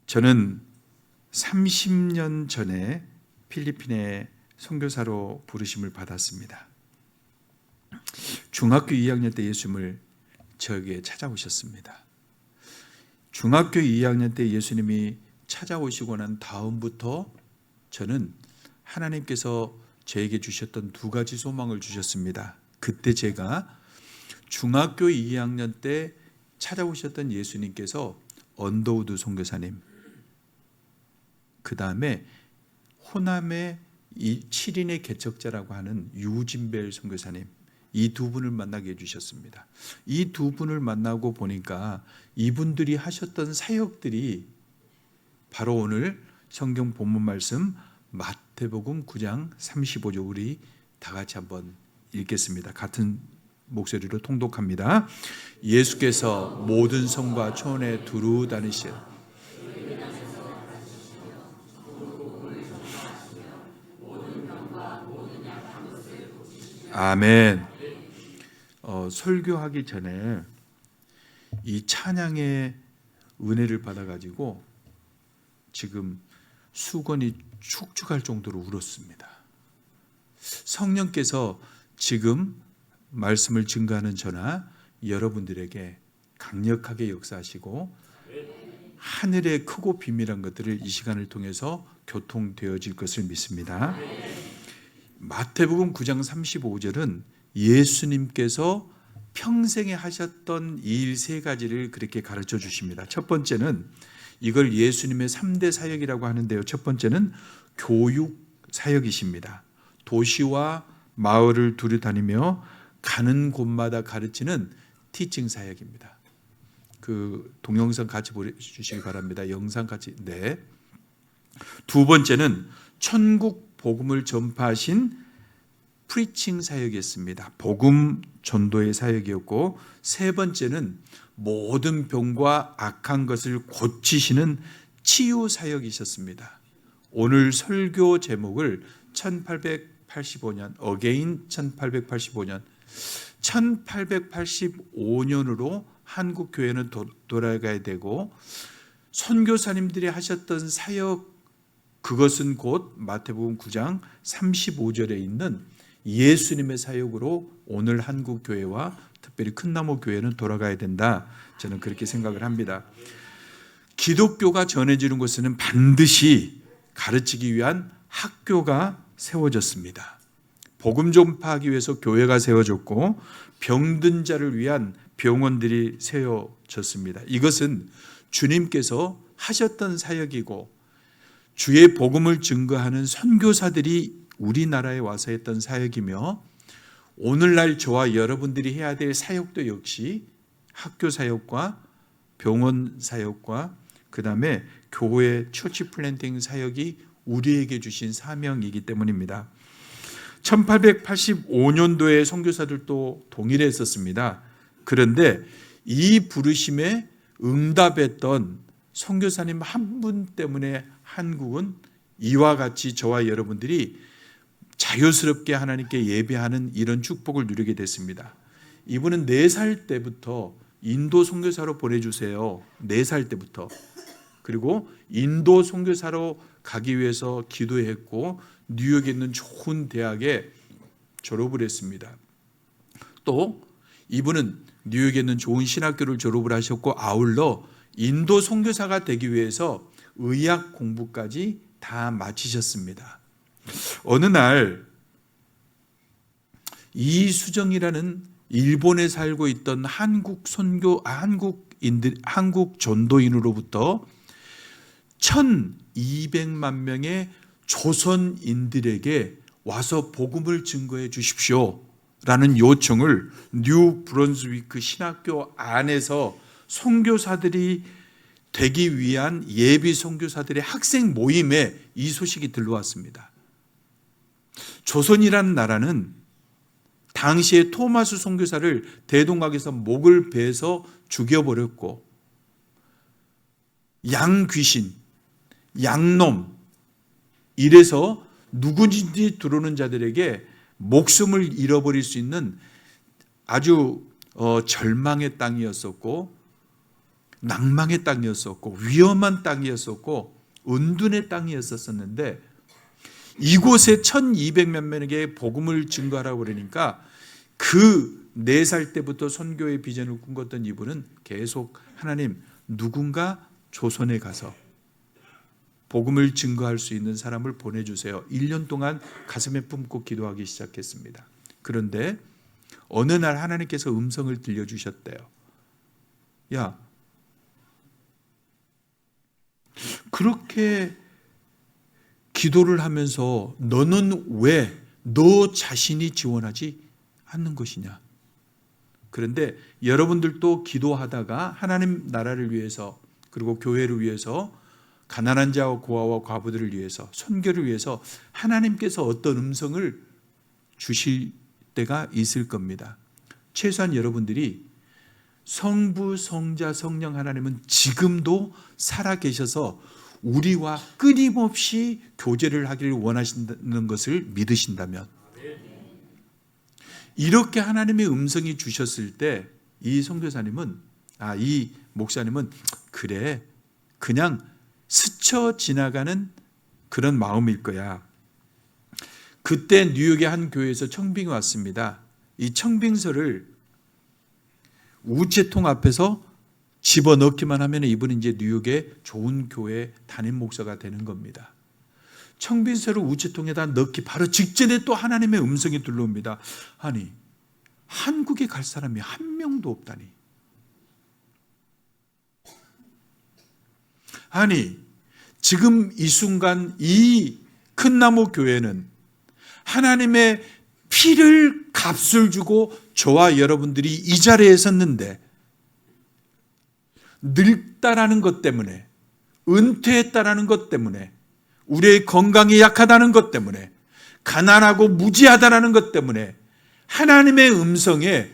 저는 30년 전에 필리핀에 선교사로 부르심을 받았습니다. 중학교 2학년 때 예수님을 저에게 찾아오셨습니다. 중학교 2학년 때 예수님이 찾아오시고 난 다음부터 저는 하나님께서 저에게 주셨던 두 가지 소망을 주셨습니다. 그때 제가 중학교 2학년 때 찾아오셨던 예수님께서 언더우드 선교사님, 그 다음에 호남의 7인의 개척자라고 하는 유진벨 선교사님, 이 두 분을 만나게 해주셨습니다. 이 두 분을 만나고 보니까 이분들이 하셨던 사역들이 바로 오늘 성경 본문 말씀 마태복음 9장 35절, 우리 다 같이 한번 읽겠습니다. 같은 목소리로 통독합니다. 예수께서 모든 성과 초원에 두루 다니시 아멘. 설교하기 전에 이 찬양의 은혜를 받아가지고 지금 수건이 축축할 정도로 울었습니다. 성령께서 지금 말씀을 증거하는 저나 여러분들에게 강력하게 역사하시고 하늘의 크고 비밀한 것들을 이 시간을 통해서 교통되어질 것을 믿습니다. 마태복음 9장 35절은 예수님께서 평생에 하셨던 일 세 가지를 그렇게 가르쳐 주십니다. 첫 번째는 이걸 예수님의 3대 사역이라고 하는데요. 첫 번째는 교육 사역이십니다. 도시와 마을을 두루 다니며 가는 곳마다 가르치는 티칭 사역입니다. 그 동영상 같이 보여주시기 바랍니다. 영상 같이. 네. 두 번째는 천국 복음을 전파하신 프리칭 사역이었습니다. 복음 전도의 사역이었고, 세 번째는 모든 병과 악한 것을 고치시는 치유 사역이셨습니다. 오늘 설교 제목을 1885년 Again 1885년 1885년으로 한국 교회는 돌아가야 되고, 선교사님들이 하셨던 사역, 그것은 곧 마태복음 9장 35절에 있는 예수님의 사역으로 오늘 한국 교회와 특별히 큰나무 교회는 돌아가야 된다. 저는 그렇게 생각을 합니다. 기독교가 전해지는 곳에는 반드시 가르치기 위한 학교가 세워졌습니다. 복음 전파하기 위해서 교회가 세워졌고, 병든 자를 위한 병원들이 세워졌습니다. 이것은 주님께서 하셨던 사역이고, 주의 복음을 증거하는 선교사들이 우리나라에 와서 했던 사역이며, 오늘날 저와 여러분들이 해야 될 사역도 역시 학교 사역과 병원 사역과 그 다음에 교회 처치 플랜팅 사역이 우리에게 주신 사명이기 때문입니다. 1885년도에 선교사들도 동일했었습니다. 그런데 이 부르심에 응답했던 선교사님 한 분 때문에 한국은 이와 같이 저와 여러분들이 자유스럽게 하나님께 예배하는 이런 축복을 누리게 됐습니다. 이분은 4살 때부터 인도 선교사로 보내주세요. 4살 때부터. 그리고 인도 선교사로 가기 위해서 기도했고, 뉴욕에 있는 좋은 대학에 졸업을 했습니다. 또 이분은 뉴욕에 있는 좋은 신학교를 졸업을 하셨고, 아울러 인도 선교사가 되기 위해서 의학 공부까지 다 마치셨습니다. 어느 날 이수정이라는 일본에 살고 있던 한국 전도인으로부터 1200만 명의 조선인들에게 와서 복음을 증거해 주십시오 라는 요청을 뉴 브런스위크 신학교 안에서 선교사들이 되기 위한 예비 선교사들의 학생 모임에 이 소식이 들러왔습니다. 조선이라는 나라는 당시에 토마스 선교사를 대동강에서 목을 베서 죽여버렸고, 양귀신, 양놈, 이래서 누구든지 들어오는 자들에게 목숨을 잃어버릴 수 있는 아주 절망의 땅이었었고, 낭망의 땅이었었고 위험한 땅이었었고 은둔의 땅이었었는데 이곳에 1200몇 명에게 복음을 증거하라고 그러니까 그 4살 때부터 선교의 비전을 꿈꿨던 이분은 계속 하나님 누군가 조선에 가서 복음을 증거할 수 있는 사람을 보내주세요. 1년 동안 가슴에 품고 기도하기 시작했습니다. 그런데 어느 날 하나님께서 음성을 들려주셨대요. 야, 그렇게 기도를 하면서 너는 왜 너 자신이 지원하지 않는 것이냐? 그런데 여러분들도 기도하다가 하나님 나라를 위해서 그리고 교회를 위해서 가난한 자와 고아와 과부들을 위해서 선교를 위해서 하나님께서 어떤 음성을 주실 때가 있을 겁니다. 최소한 여러분들이 성부, 성자, 성령 하나님은 지금도 살아계셔서 우리와 끊임없이 교제를 하기를 원하신다는 것을 믿으신다면 이렇게 하나님의 음성이 주셨을 때 이 선교사님은 이 목사님은 그래 그냥 스쳐 지나가는 그런 마음일 거야. 그때 뉴욕의 한 교회에서 청빙이 왔습니다. 이 청빙서를 우체통 앞에서 집어넣기만 하면 이분은 이제 뉴욕의 좋은 교회 담임 목사가 되는 겁니다. 청빙서를 우체통에다 넣기 바로 직전에 또 하나님의 음성이 들려옵니다. 아니, 한국에 갈 사람이 한 명도 없다니. 아니, 지금 이 순간 이 큰 나무 교회는 하나님의 피를 값을 주고 저와 여러분들이 이 자리에 섰는데 늙다라는 것 때문에, 은퇴했다라는 것 때문에, 우리의 건강이 약하다는 것 때문에, 가난하고 무지하다라는 것 때문에 하나님의 음성에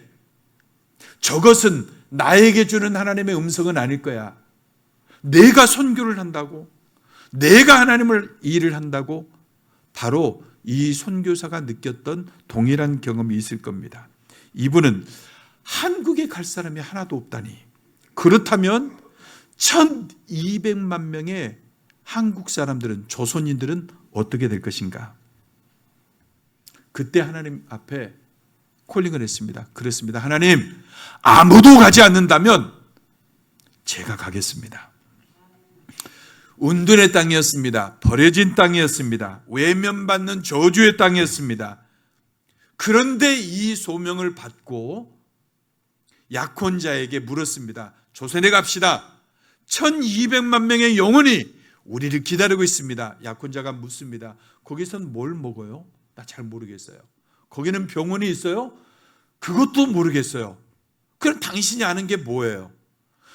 저것은 나에게 주는 하나님의 음성은 아닐 거야. 내가 선교를 한다고, 내가 하나님을 일을 한다고 바로 이 선교사가 느꼈던 동일한 경험이 있을 겁니다. 이분은 한국에 갈 사람이 하나도 없다니. 그렇다면 1200만 명의 한국 사람들은, 조선인들은 어떻게 될 것인가? 그때 하나님 앞에 콜링을 했습니다. 그랬습니다. 하나님, 아무도 가지 않는다면 제가 가겠습니다. 은둔의 땅이었습니다. 버려진 땅이었습니다. 외면받는 저주의 땅이었습니다. 그런데 이 소명을 받고 약혼자에게 물었습니다. 조선에 갑시다. 1200만 명의 영혼이 우리를 기다리고 있습니다. 약혼자가 묻습니다. 거기선 뭘 먹어요? 나 잘 모르겠어요. 거기는 병원이 있어요? 그것도 모르겠어요. 그럼 당신이 아는 게 뭐예요?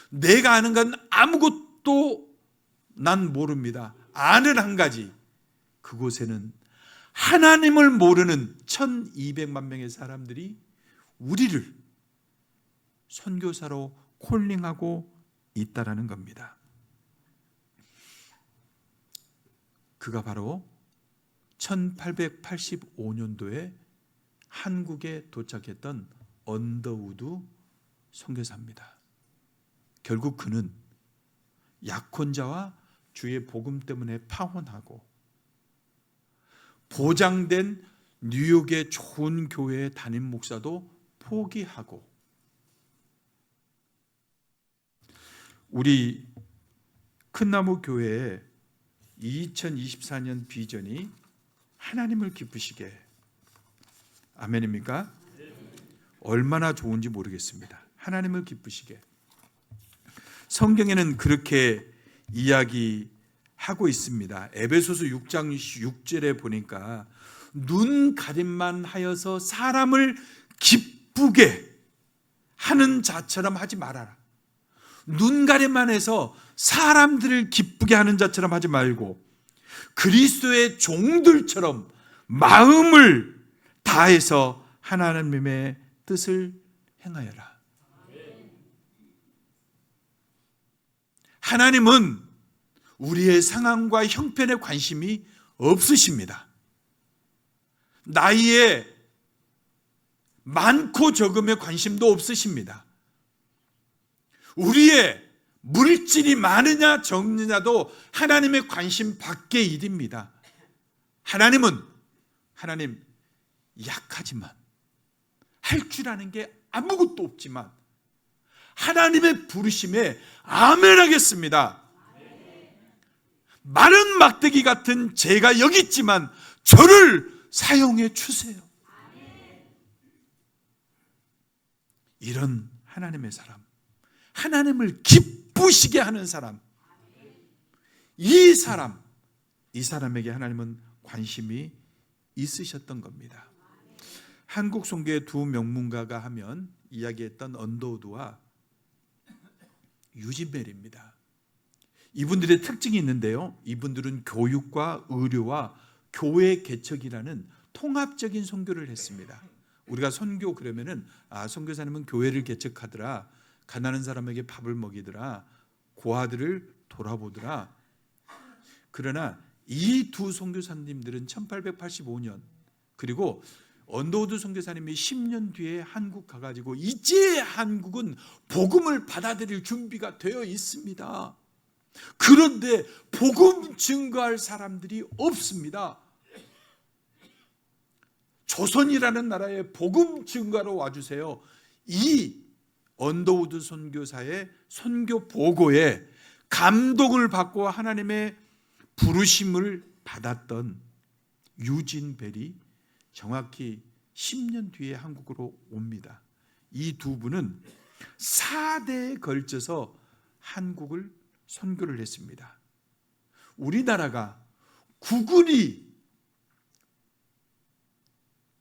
내가 아는 건 아무것도 난 모릅니다. 아는 한 가지. 그곳에는 하나님을 모르는 1200만 명의 사람들이 우리를 선교사로 콜링하고 있다라는 겁니다. 그가 바로 1885년도에 한국에 도착했던 언더우드 선교사입니다. 결국 그는 약혼자와 주의 복음 때문에 파혼하고 보장된 뉴욕의 좋은 교회의 담임 목사도 포기하고 우리 큰나무 교회의 2024년 비전이 하나님을 기쁘시게, 아멘입니까? 얼마나 좋은지 모르겠습니다. 하나님을 기쁘시게. 성경에는 그렇게 이야기하고 있습니다. 에베소서 6장 6절에 보니까 눈 가림만 하여서 사람을 기쁘게 하는 자처럼 하지 말아라. 눈 가림만 해서 사람들을 기쁘게 하는 자처럼 하지 말고 그리스도의 종들처럼 마음을 다해서 하나님의 뜻을 행하여라. 하나님은 우리의 상황과 형편에 관심이 없으십니다. 나이에 많고 적음에 관심도 없으십니다. 우리의 물질이 많으냐 적느냐도 하나님의 관심 밖의 일입니다. 하나님 약하지만, 할 줄 아는 게 아무것도 없지만 하나님의 부르심에 아멘하겠습니다. 마른 막대기 같은 제가 여기 있지만 저를 사용해 주세요. 이런 하나님의 사람, 하나님을 기쁘시게 하는 사람, 이 사람에게 하나님은 관심이 있으셨던 겁니다. 한국 선교의 두 명문가가 하면 이야기했던 언더우드와 유진벨입니다. 이분들의 특징이 있는데요, 이분들은 교육과 의료와 교회 개척이라는 통합적인 선교를 했습니다. 우리가 선교 그러면은 선교사님은 교회를 개척하더라, 가난한 사람에게 밥을 먹이더라, 고아들을 돌아보더라. 그러나 이 두 선교사님들은 1885년 그리고 언더우드 선교사님이 10년 뒤에 한국 가가지고 이제 한국은 복음을 받아들일 준비가 되어 있습니다. 그런데 복음 증거할 사람들이 없습니다. 조선이라는 나라에 복음 증거하러 와주세요. 이 언더우드 선교사의 선교 보고에 감동을 받고 하나님의 부르심을 받았던 유진 벨이 정확히 10년 뒤에 한국으로 옵니다. 이 두 분은 4대에 걸쳐서 한국을 선교를 했습니다. 우리나라가 국운이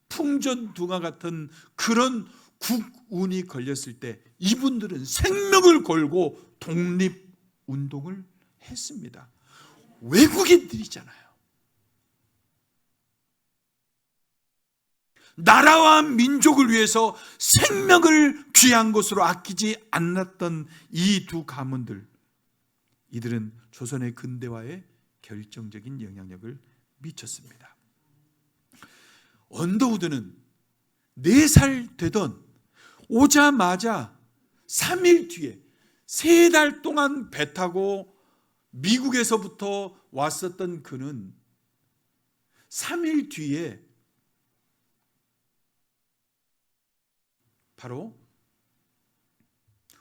풍전등화 같은 그런 국운이 걸렸을 때 이분들은 생명을 걸고 독립운동을 했습니다. 외국인들이잖아요. 나라와 민족을 위해서 생명을 귀한 것으로 아끼지 않았던 이 두 가문들, 이들은 조선의 근대화에 결정적인 영향력을 미쳤습니다. 언더우드는 4살 되던 오자마자 3일 뒤에 3달 동안 배 타고 미국에서부터 왔었던 그는 3일 뒤에 바로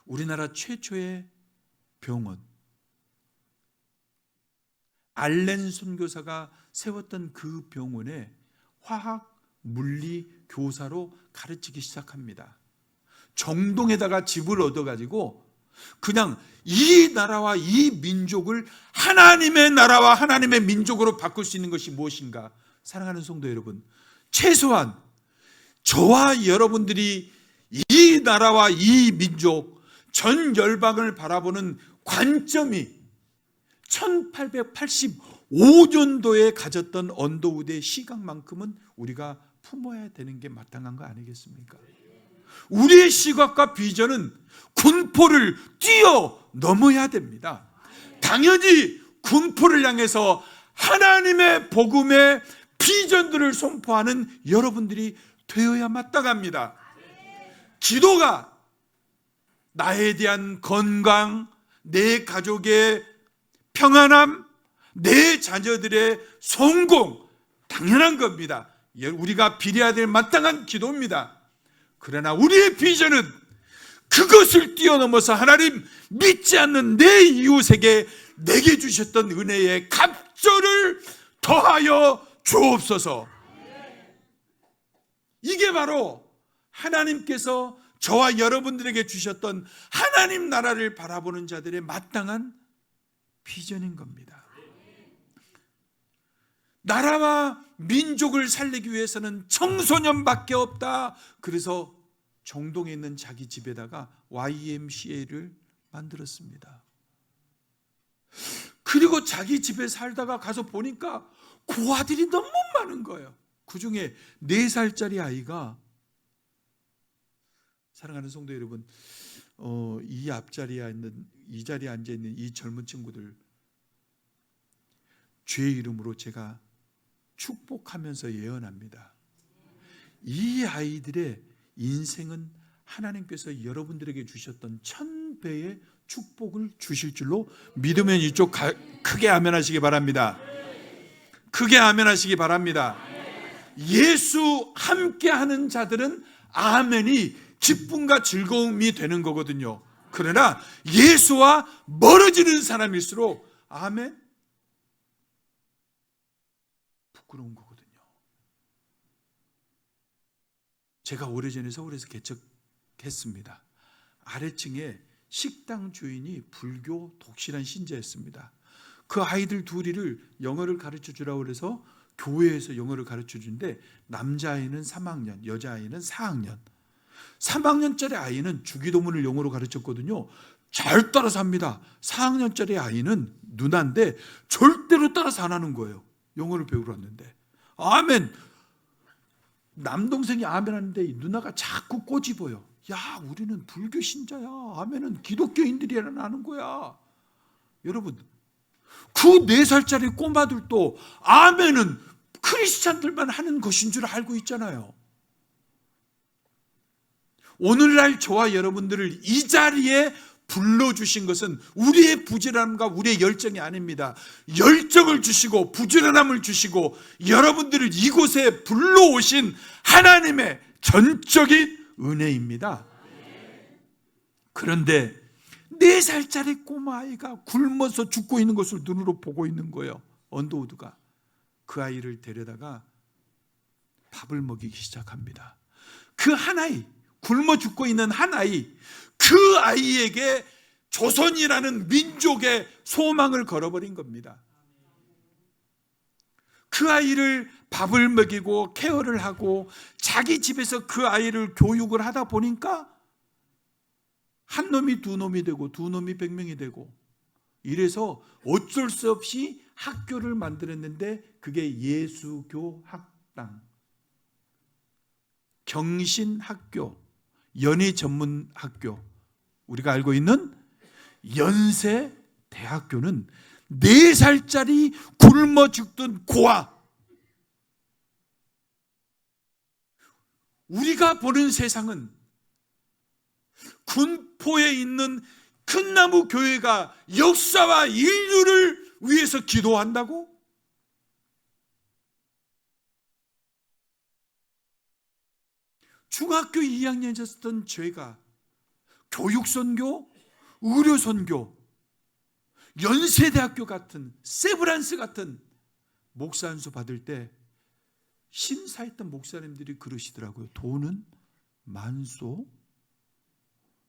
우리나라 최초의 병원, 알렌 선교사가 세웠던 그 병원에 화학, 물리 교사로 가르치기 시작합니다. 정동에다가 집을 얻어가지고 그냥 이 나라와 이 민족을 하나님의 나라와 하나님의 민족으로 바꿀 수 있는 것이 무엇인가? 사랑하는 성도 여러분, 최소한 저와 여러분들이 이 나라와 이 민족, 전 열방을 바라보는 관점이 1885년도에 가졌던 언더우드의 시각만큼은 우리가 품어야 되는 게 마땅한 거 아니겠습니까? 우리의 시각과 비전은 군포를 뛰어넘어야 됩니다. 당연히 군포를 향해서 하나님의 복음의 비전들을 선포하는 여러분들이 되어야 마땅합니다. 기도가 나에 대한 건강, 내 가족의 평안함, 내 자녀들의 성공, 당연한 겁니다. 우리가 빌어야 될 마땅한 기도입니다. 그러나 우리의 비전은 그것을 뛰어넘어서 하나님 믿지 않는 내 이웃에게 내게 주셨던 은혜의 갑절을 더하여 주옵소서. 이게 바로 하나님께서 저와 여러분들에게 주셨던 하나님 나라를 바라보는 자들의 마땅한 비전인 겁니다. 나라와 민족을 살리기 위해서는 청소년밖에 없다. 그래서 정동에 있는 자기 집에다가 YMCA를 만들었습니다. 그리고 자기 집에 살다가 가서 보니까 고아들이 너무 많은 거예요. 그 중에 4살짜리 아이가, 사랑하는 성도 여러분, 이 앞자리에 있는, 이 자리에 앉아 있는 이 젊은 친구들, 주의 이름으로 제가 축복하면서 예언합니다. 이 아이들의 인생은 하나님께서 여러분들에게 주셨던 1000배의 축복을 주실 줄로 믿으면 이쪽 크게 아멘하시기 바랍니다. 크게 아멘하시기 바랍니다. 예수 함께하는 자들은 아멘이 기쁨과 즐거움이 되는 거거든요. 그러나 예수와 멀어지는 사람일수록 아멘 부끄러운 거거든요. 제가 오래전에 서울에서 개척했습니다. 아래층에 식당 주인이 불교 독실한 신자였습니다. 그 아이들 둘이를 영어를 가르쳐 주라고 그래서 교회에서 영어를 가르쳐 주는데 남자아이는 3학년, 여자아이는 4학년. 3학년짜리 아이는 주기도문을 영어로 가르쳤거든요. 잘 따라서 합니다. 4학년짜리 아이는 누나인데 절대로 따라서 안 하는 거예요. 영어를 배우러 왔는데. 아멘. 남동생이 아멘 하는데 누나가 자꾸 꼬집어요. 야, 우리는 불교 신자야. 아멘은 기독교인들이라 하는 거야. 여러분, 그 4살짜리 꼬마들도 아멘은 크리스찬들만 하는 것인 줄 알고 있잖아요. 오늘날 저와 여러분들을 이 자리에 불러주신 것은 우리의 부지런함과 우리의 열정이 아닙니다. 열정을 주시고 부지런함을 주시고 여러분들을 이곳에 불러오신 하나님의 전적인 은혜입니다. 그런데 4살짜리 꼬마아이가 굶어서 죽고 있는 것을 눈으로 보고 있는 거예요. 언더우드가 그 아이를 데려다가 밥을 먹이기 시작합니다. 그 한 아이, 굶어 죽고 있는 한 아이, 그 아이에게 조선이라는 민족의 소망을 걸어버린 겁니다. 그 아이를 밥을 먹이고 케어를 하고 자기 집에서 그 아이를 교육을 하다 보니까 한 놈이 2놈이 되고 2놈이 100명이 되고 이래서 어쩔 수 없이 학교를 만들었는데 그게 예수교 학당, 경신학교, 연희전문학교, 우리가 알고 있는 연세대학교는 4살짜리 굶어 죽던 고아, 우리가 보는 세상은 군포에 있는 큰나무 교회가 역사와 인류를 위해서 기도한다고? 중학교 2학년이었던 저희가 교육선교, 의료선교, 연세대학교 같은, 세브란스 같은 목사 안수 받을 때 심사했던 목사님들이 그러시더라고요. 돈은 많소?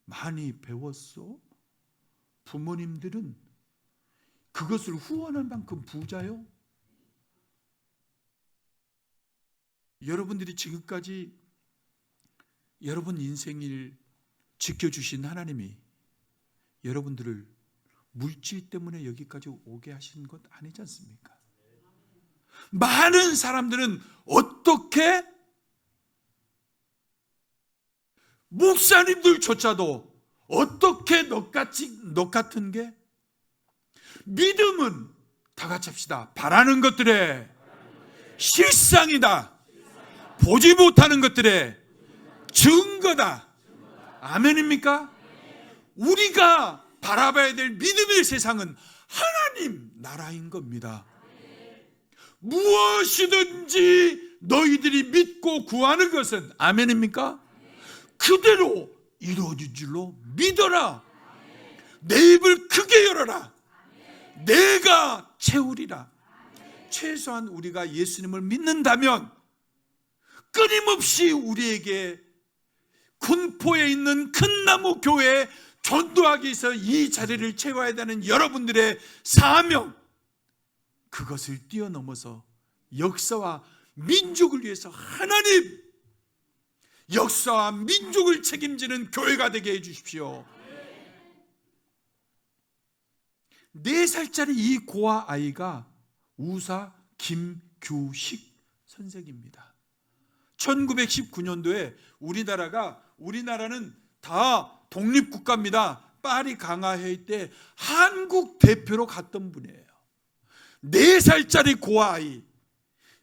많이 배웠소? 부모님들은 그것을 후원할 만큼 부자요? 여러분들이 지금까지 여러분 인생을 지켜주신 하나님이 여러분들을 물질 때문에 여기까지 오게 하신 것 아니지 않습니까? 많은 사람들은 어떻게 목사님들조차도 어떻게 너 같은 게 믿음은 다 같이 합시다. 바라는 것들의 실상이다. 보지 못하는 것들의 증거다. 아멘입니까? 우리가 바라봐야 될 믿음의 세상은 하나님 나라인 겁니다. 무엇이든지 너희들이 믿고 구하는 것은 아멘입니까? 그대로 이루어질 줄로 믿어라. 내 입을 크게 열어라. 내가 채우리라. 최소한 우리가 예수님을 믿는다면 끊임없이 우리에게 군포에 있는 큰 나무 교회에 전도하기 위해서 이 자리를 채워야 되는 여러분들의 사명, 그것을 뛰어넘어서 역사와 민족을 위해서 하나님, 역사와 민족을 책임지는 교회가 되게 해주십시오. 4살짜리 이 고아 아이가 우사 김규식 선생입니다. 1919년도에 우리나라는 다 독립국가입니다. 파리 강화회의 때 한국 대표로 갔던 분이에요. 4살짜리 고아아이,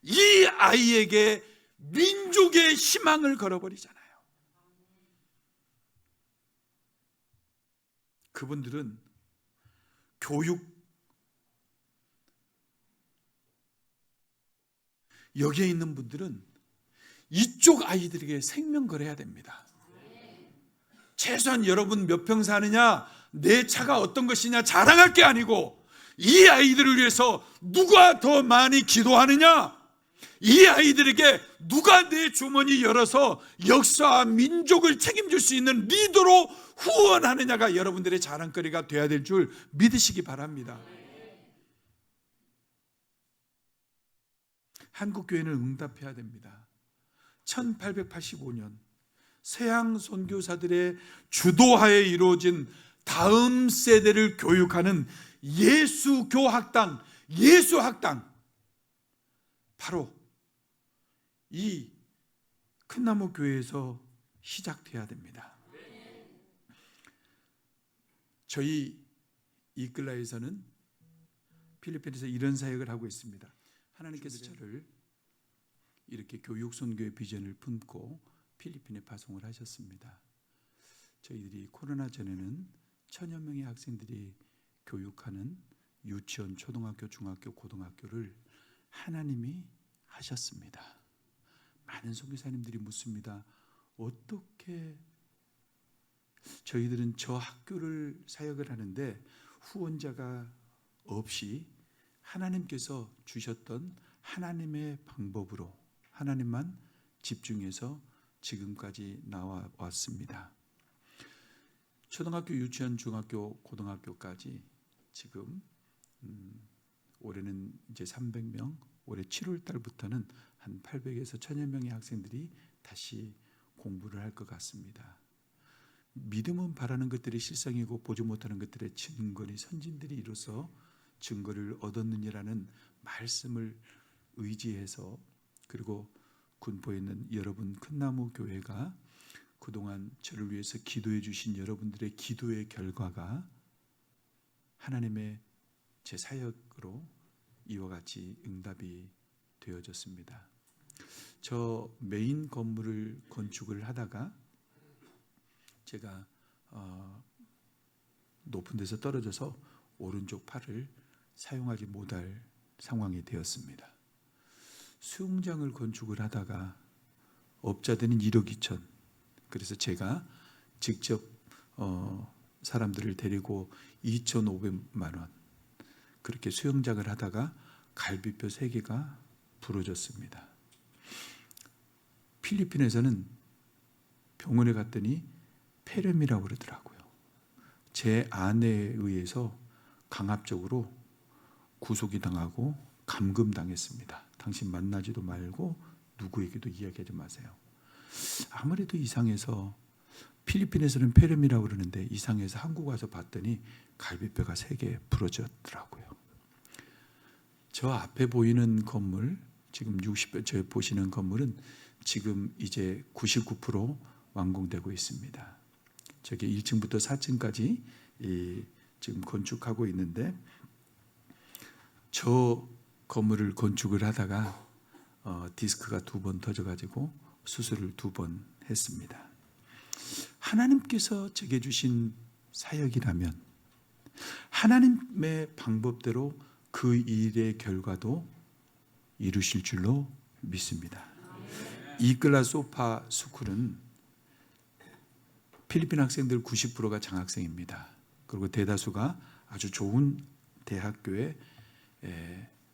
이 아이에게 민족의 희망을 걸어버리잖아요. 그 그분들은 교육, 여기에 있는 분들은 이쪽 아이들에게 생명 걸어야 됩니다. 최소한 여러분 몇 평 사느냐, 내 차가 어떤 것이냐 자랑할 게 아니고, 이 아이들을 위해서 누가 더 많이 기도하느냐, 이 아이들에게 누가 내 주머니 열어서 역사와 민족을 책임질 수 있는 리더로 후원하느냐가 여러분들의 자랑거리가 되어야 될 줄 믿으시기 바랍니다. 한국교회는 응답해야 됩니다. 1885년 서양 선교사들의 주도하에 이루어진 다음 세대를 교육하는 예수교학당, 바로 이 큰나무 교회에서 시작돼야 됩니다. 저희 이끌라에서는 필리핀에서 이런 사역을 하고 있습니다. 하나님께서 저를 이렇게 교육 선교의 비전을 품고 필리핀에 파송을 하셨습니다. 저희들이 코로나 전에는 1000여 명의 학생들이 교육하는 유치원, 초등학교, 중학교, 고등학교를 하나님이 하셨습니다. 많은 선교사님들이 묻습니다. 어떻게 저희들은 저 학교를 사역을 하는데 후원자가 없이 하나님께서 주셨던 하나님의 방법으로 하나님만 집중해서 지금까지 나와왔습니다. 초등학교, 유치원, 중학교, 고등학교까지 지금 올해는 이제 300명, 올해 7월 달부터는 한 800에서 1000여 명의 학생들이 다시 공부를 할 것 같습니다. 믿음은 바라는 것들이 실상이고 보지 못하는 것들의 증거니 선진들이 이로써 증거를 얻었느니라는 말씀을 의지해서, 그리고 군포에 있는 여러분 큰나무 교회가 그동안 저를 위해서 기도해 주신 여러분들의 기도의 결과가 하나님의 제 사역으로 이와 같이 응답이 되어졌습니다. 저 메인 건물을 건축을 하다가 제가 높은 데서 떨어져서 오른쪽 팔을 사용하지 못할 상황이 되었습니다. 수영장을 건축을 하다가 업자들은 1억 2천, 그래서 제가 직접 사람들을 데리고 2,500만 원, 그렇게 수영장을 하다가 갈비뼈 3개가 부러졌습니다. 필리핀에서는 병원에 갔더니 폐렴이라고 그러더라고요. 제 아내에 의해서 강압적으로 구속이 당하고 감금당했습니다. 당신 만나지도 말고 누구에게도 이야기하지 마세요. 아무래도 이상해서, 필리핀에서는 폐렴이라고 그러는데 이상해서 한국 와서 봤더니 갈비뼈가 3개 부러졌더라고요. 저 앞에 보이는 건물, 지금 60배, 저 보시는 건물은 지금 이제 99% 완공되고 있습니다. 저기 1층부터 4층까지 지금 건축하고 있는데, 저 건물을 건축을 하다가 디스크가 2번 터져가지고 수술을 2번 했습니다. 하나님께서 제게 주신 사역이라면 하나님의 방법대로 그 일의 결과도 이루실 줄로 믿습니다. 이끌라 소파 스쿨은 필리핀 학생들 90%가 장학생입니다. 그리고 대다수가 아주 좋은 대학교에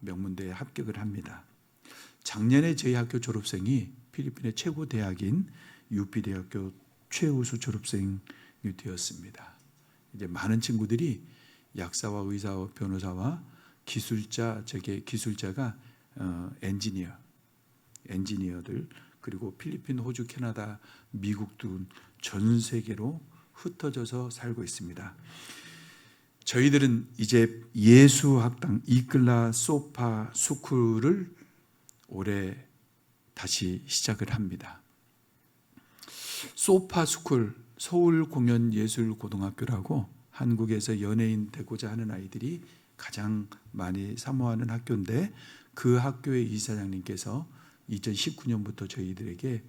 명문대에 합격을 합니다. 작년에 저희 학교 졸업생이 필리핀의 최고 대학인 UP대학교 최우수 졸업생이 되었습니다. 이제 많은 친구들이 약사와 의사와 변호사와 기술자가 엔지니어들, 그리고 필리핀, 호주, 캐나다, 미국 등 전 세계로 흩어져서 살고 있습니다. 저희들은 이제 예수학당 이끌라 소파 스쿨을 올해 다시 시작을 합니다. 소파 스쿨, 서울공연예술고등학교라고 한국에서 연예인 되고자 하는 아이들이 가장 많이 사모하는 학교인데, 그 학교의 이사장님께서 2019년부터 저희들에게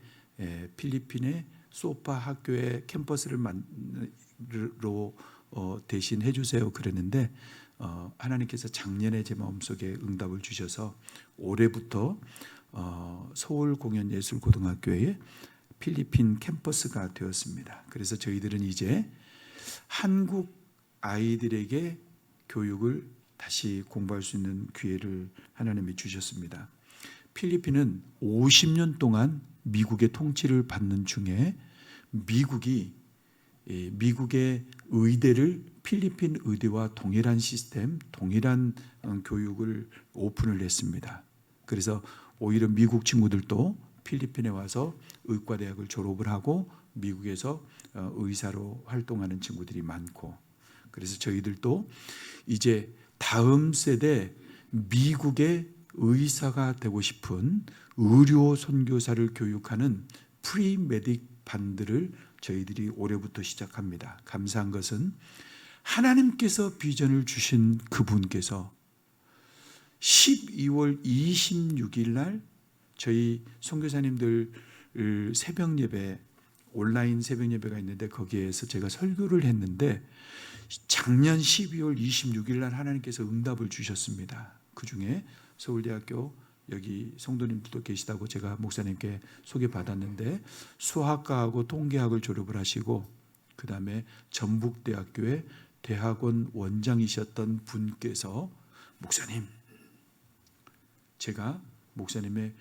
필리핀의 소파 학교의 캠퍼스를 대신 해주세요 그랬는데 하나님께서 작년에 제 마음속에 응답을 주셔서 올해부터 서울공연예술고등학교에 필리핀 캠퍼스가 되었습니다. 그래서 저희들은 이제 한국 아이들에게 교육을 다시 공부할 수 있는 기회를 하나님이 주셨습니다. 필리핀은 50년 동안 미국의 통치를 받는 중에 미국의 의대를 필리핀 의대와 동일한 시스템, 동일한 교육을 오픈을 했습니다. 그래서 오히려 미국 친구들도 필리핀에 와서 의과대학을 졸업을 하고 미국에서 의사로 활동하는 친구들이 많고, 그래서 저희들도 이제 다음 세대 미국의 의사가 되고 싶은 의료 선교사를 교육하는 프리메딕 반들을 저희들이 올해부터 시작합니다. 감사한 것은 하나님께서 비전을 주신 그분께서 12월 26일 날 저희 선교사님들 새벽 예배, 온라인 새벽 예배가 있는데 거기에서 제가 설교를 했는데 작년 12월 26일 날 하나님께서 응답을 주셨습니다. 그 중에 서울대학교 여기 성도님들도 계시다고 제가 목사님께 소개받았는데 수학과하고 통계학을 졸업을 하시고 그 다음에 전북대학교의 대학원 원장이셨던 분께서 목사님, 제가 목사님의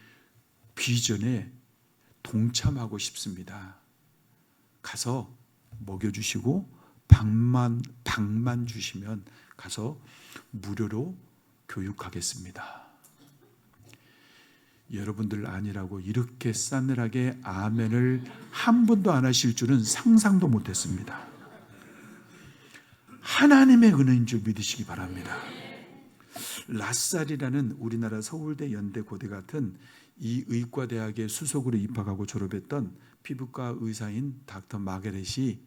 비전에 동참하고 싶습니다. 가서 먹여주시고 방만 주시면 가서 무료로 교육하겠습니다. 여러분들 아니라고 이렇게 싸늘하게 아멘을 한 번도 안 하실 줄은 상상도 못했습니다. 하나님의 은혜인 줄 믿으시기 바랍니다. 라살이라는 우리나라 서울대, 연대, 고대 같은 이 의과대학에 수석으로 입학하고 졸업했던 피부과 의사인 닥터 마게렛이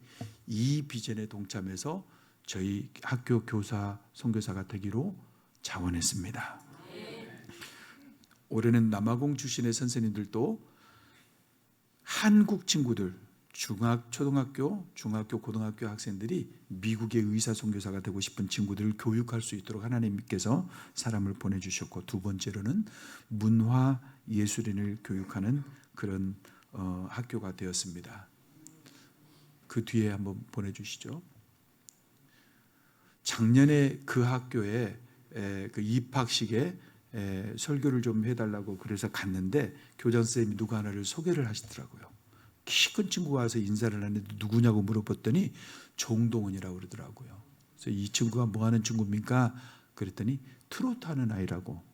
이 비전에 동참해서 저희 학교 교사, 선교사가 되기로 자원했습니다. 올해는 남아공 출신의 선생님들도 한국 친구들, 초등학교, 중학교, 고등학교 학생들이 미국의 의사 선교사가 되고 싶은 친구들을 교육할 수 있도록 하나님께서 사람을 보내주셨고, 두 번째로는 문화 예술인을 교육하는 그런 학교가 되었습니다. 그 뒤에 한번 보내주시죠. 작년에 그 학교에 그 입학식에 설교를 좀 해달라고 그래서 갔는데 교장선생님이 누구 하나를 소개를 하시더라고요. 키 큰 친구가 와서 인사를 하는데 누구냐고 물어봤더니 정동원이라고 그러더라고요. 그래서 이 친구가 뭐 하는 친구입니까? 그랬더니 트로트 하는 아이라고.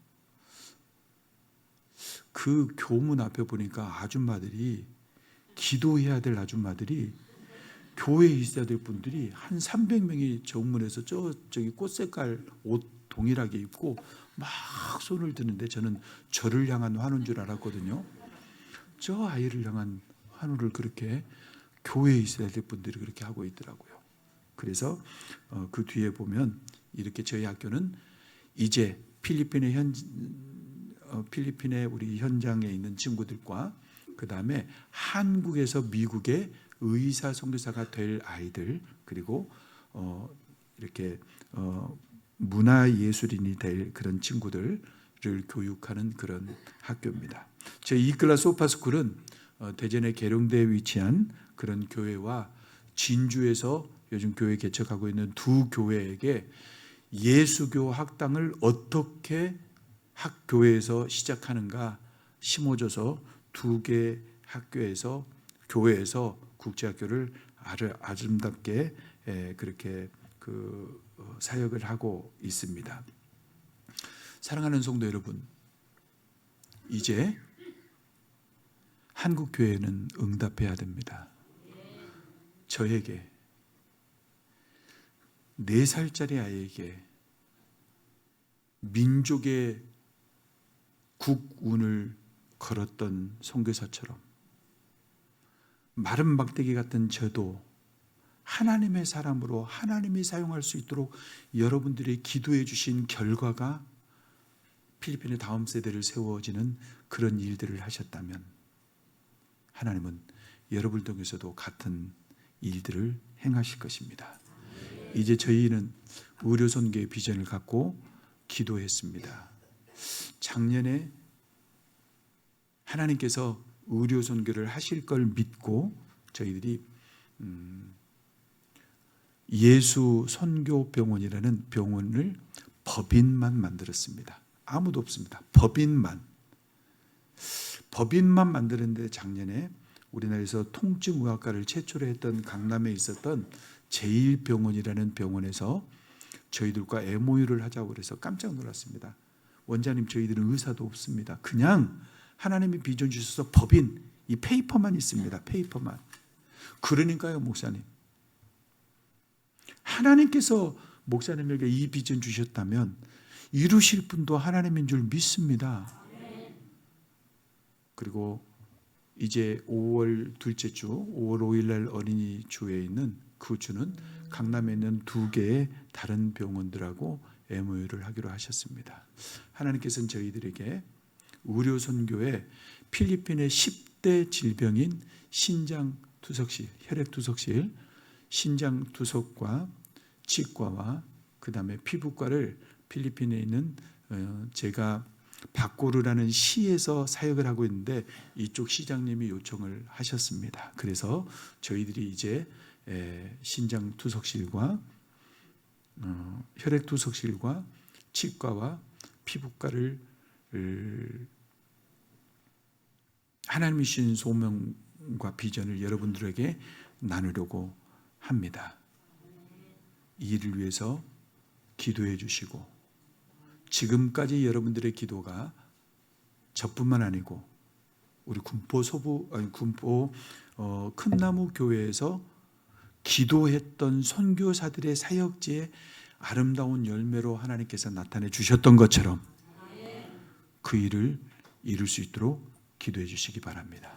그 교문 앞에 보니까 아줌마들이, 기도해야 될 아줌마들이, 교회에 있어야 될 분들이 한 300명이 정문에서 저기 꽃 색깔 옷 동일하게 입고 막 손을 드는데 저는 저를 향한 환호인 줄 알았거든요. 저 아이를 향한 환호를 그렇게 교회에 있어야 될 분들이 그렇게 하고 있더라고요. 그래서 그 뒤에 보면 이렇게 저희 학교는 이제 필리핀의 우리 현장에 있는 친구들과 그 다음에 한국에서 미국의 의사 선교사가 될 아이들, 그리고 이렇게 문화 예술인이 될 그런 친구들을 교육하는 그런 학교입니다. 저희 이클라 소파스쿨은 대전의 계룡대에 위치한 그런 교회와 진주에서 요즘 교회 개척하고 있는 두 교회에게 예수교 학당을 어떻게 학교에서 시작하는가 심어줘서 두 개 학교에서, 교회에서 국제학교를 아름답게 그렇게 그 사역을 하고 있습니다. 사랑하는 성도 여러분, 이제 한국 교회는 응답해야 됩니다. 저에게 4살짜리 아이에게 민족의 국운을 걸었던 선교사처럼 마른 막대기 같은 저도 하나님의 사람으로 하나님이 사용할 수 있도록 여러분들이 기도해 주신 결과가 필리핀의 다음 세대를 세워지는 그런 일들을 하셨다면 하나님은 여러분 통해서도 같은 일들을 행하실 것입니다. 이제 저희는 의료선교의 비전을 갖고 기도했습니다. 작년에 하나님께서 의료선교를 하실 걸 믿고 저희들이 예수선교병원이라는 병원을 법인만 만들었습니다. 아무도 없습니다. 법인만 만드는데 작년에 우리나라에서 통증의학과를 최초로 했던 강남에 있었던 제1병원이라는 병원에서 저희들과 MOU를 하자고 그래서 깜짝 놀랐습니다. 원장님, 저희들은 의사도 없습니다. 그냥 하나님이 비전 주셔서 법인, 이 페이퍼만 있습니다. 페이퍼만. 그러니까요, 목사님. 하나님께서 목사님에게 이 비전 주셨다면 이루실 분도 하나님인 줄 믿습니다. 그리고 이제 5월 둘째 주, 5월 5일 날 어린이 주에 있는 그 주는 강남에 있는 2개의 다른 병원들하고 MOU를 하기로 하셨습니다. 하나님께서는 저희들에게 의료선교에 필리핀의 10대 질병인 신장투석실, 혈액투석실, 신장투석과 치과와 그 다음에 피부과를 필리핀에 있는 제가 바코르라는 시에서 사역을 하고 있는데 이쪽 시장님이 요청을 하셨습니다. 그래서 저희들이 이제 신장투석실과 혈액투석실과 치과와 피부과를 하나님이 주신 소명과 비전을 여러분들에게 나누려고 합니다. 이 일을 위해서 기도해 주시고 지금까지 여러분들의 기도가 저뿐만 아니고 우리 군포 큰나무 교회에서 기도했던 선교사들의 사역지의 아름다운 열매로 하나님께서 나타내 주셨던 것처럼 그 일을 이룰 수 있도록 기도해 주시기 바랍니다.